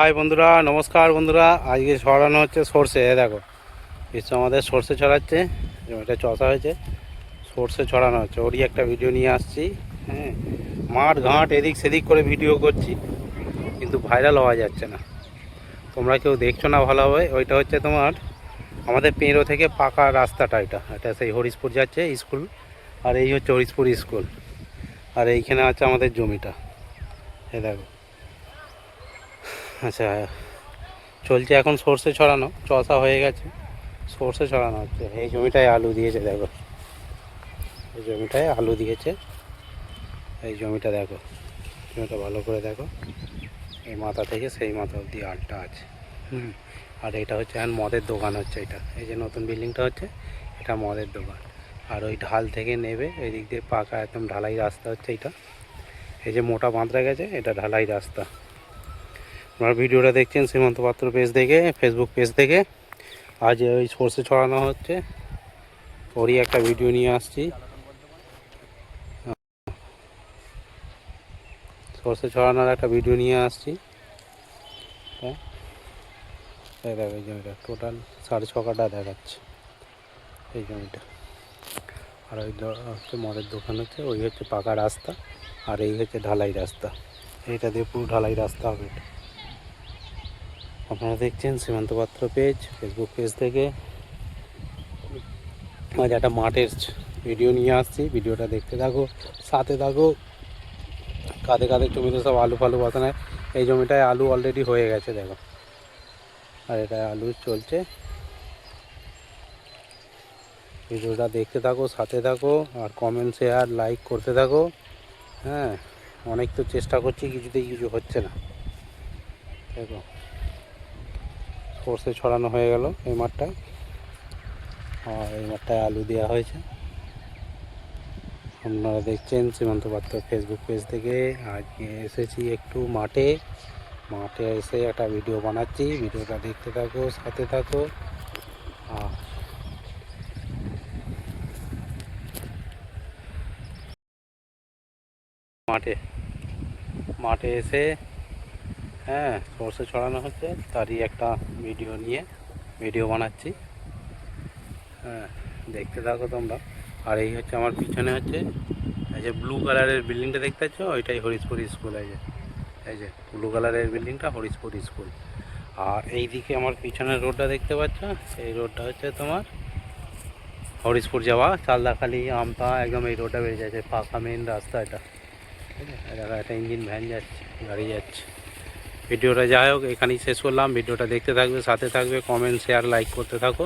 High বন্ধুরা, নমস্কার বন্ধুরা। আজকে ছড়ানো হচ্ছে সর্ষে। দেখো কিছু আমাদের সর্ষে ছড়াচ্ছে, জমিটা চষা হয়েছে, সর্ষে ছড়ানো হচ্ছে, ওরই একটা ভিডিও নিয়ে আসছি। হ্যাঁ, মাঠ ঘাট এদিক সেদিক করে ভিডিও করছি, কিন্তু ভাইরাল হওয়া যাচ্ছে না। তোমরা কেউ দেখছো না ভালোভাবে। ওইটা হচ্ছে তোমার আমাদের পেঁড়ো থেকে পাকা রাস্তাটা, এটা সেই হরিশপুর যাচ্ছে স্কুল। আর এই হচ্ছে হরিশপুর স্কুল, আর এইখানে আছে আমাদের জমিটা। দেখো, আচ্ছা, চলছে এখন সর্ষে ছড়ানো, চষা হয়ে গেছে, সর্ষে ছড়ানো হচ্ছে। এই জমিটায় আলু দিয়েছে, দেখো এই জমিটায় আলু দিয়েছে। এই জমিটা দেখো, জমিটা ভালো করে দেখো, এই মাথা থেকে সেই মাথা অবধি আলটা আছে। আর এটা হচ্ছে এখন মদের দোকান হচ্ছে। এটা এই যে নতুন বিল্ডিংটা হচ্ছে, এটা মদের দোকান। আর ওই ঢাল থেকে নেবে ওই দিক দিয়ে পাকা একদম ঢালাই রাস্তা হচ্ছে এটা। এই যে মোটা বাঁধরা গেছে, এটা ঢালাই রাস্তা। আপনার ভিডিওটা দেখছেন সীমান্ত পাত্র পেজ থেকে, ফেসবুক পেজ থেকে। আজ ওই সর্ষে ছড়ানো হচ্ছে, ওরই একটা ভিডিও নিয়ে আসছি। সর্ষে ছড়ানোর একটা ভিডিও নিয়ে আসছি। হ্যাঁ, এই দেখো এই জমিটা টোটাল 6.5 কাঠা দেখাচ্ছে এই জমিটা। আর ওই হচ্ছে মদের দোকান হচ্ছে, ওই হচ্ছে পাকা রাস্তা, আর এই হচ্ছে ঢালাই রাস্তা। এইটা দিয়ে পুরো ঢালাই রাস্তা হবে এটা। আপনারা দেখছেন সীমান্ত পাত্র পেজ, ফেসবুক পেজ থেকে। আজ একটা মাঠের ভিডিও নিয়ে আসছি, ভিডিওটা দেখতে থাকো, সাথে থাকো। কাঁধে কাঁধে জমিতে সব আলু ফালু বসানো। এই জমিটায় আলু অলরেডি হয়ে গেছে, দেখো। আর এটা আলু চলছে। ভিডিওটা দেখতে থাকো, সাথে থাকো, আর কমেন্ট শেয়ার লাইক করতে থাকো। হ্যাঁ, অনেক তো চেষ্টা করছি, কিছুতেই কিছু হচ্ছে না। দেখো সর্ষে ছড়ানো হয়ে গেল এই মাঠটায়, আর এই মাঠটায় আলু দেওয়া হয়েছে। আপনারা দেখছেন সীমান্ত পাত্র ফেসবুক পেজ থেকে। আজকে এসেছি একটু মাঠে এসে একটা ভিডিও বানাচ্ছি, ভিডিওটা দেখতে থাকো, সাথে থাকো। মাঠে মাঠে এসে, হ্যাঁ, সর্ষে ছড়ানো হচ্ছে, তারই একটা ভিডিও বানাচ্ছি। হ্যাঁ, দেখতে থাকো তোমরা। আর এই হচ্ছে আমার পিছনে হচ্ছে এই যে ব্লু কালারের বিল্ডিংটা দেখতে পাচ্ছ, ওইটাই হরিশপুর স্কুল। এই যে ব্লু কালারের বিল্ডিংটা হরিশপুর স্কুল। আর এই দিকে আমার পিছনের রোডটা দেখতে পাচ্ছ, এই রোডটা হচ্ছে তোমার হরিশপুর যাওয়া, চালদাখালি আমতা, একদম এই রোডটা বেরিয়ে যাচ্ছে, পাকা মেন রাস্তা এটা। ঠিক আছে, একটা ইঞ্জিন ভ্যান যাচ্ছে, গাড়ি যাচ্ছে। ভিডিওটা যাই হোক এখানেই শেষ করলাম। ভিডিওটা দেখতে থাকবে, সাথে থাকবে, কমেন্ট শেয়ার লাইক করতে থাকো।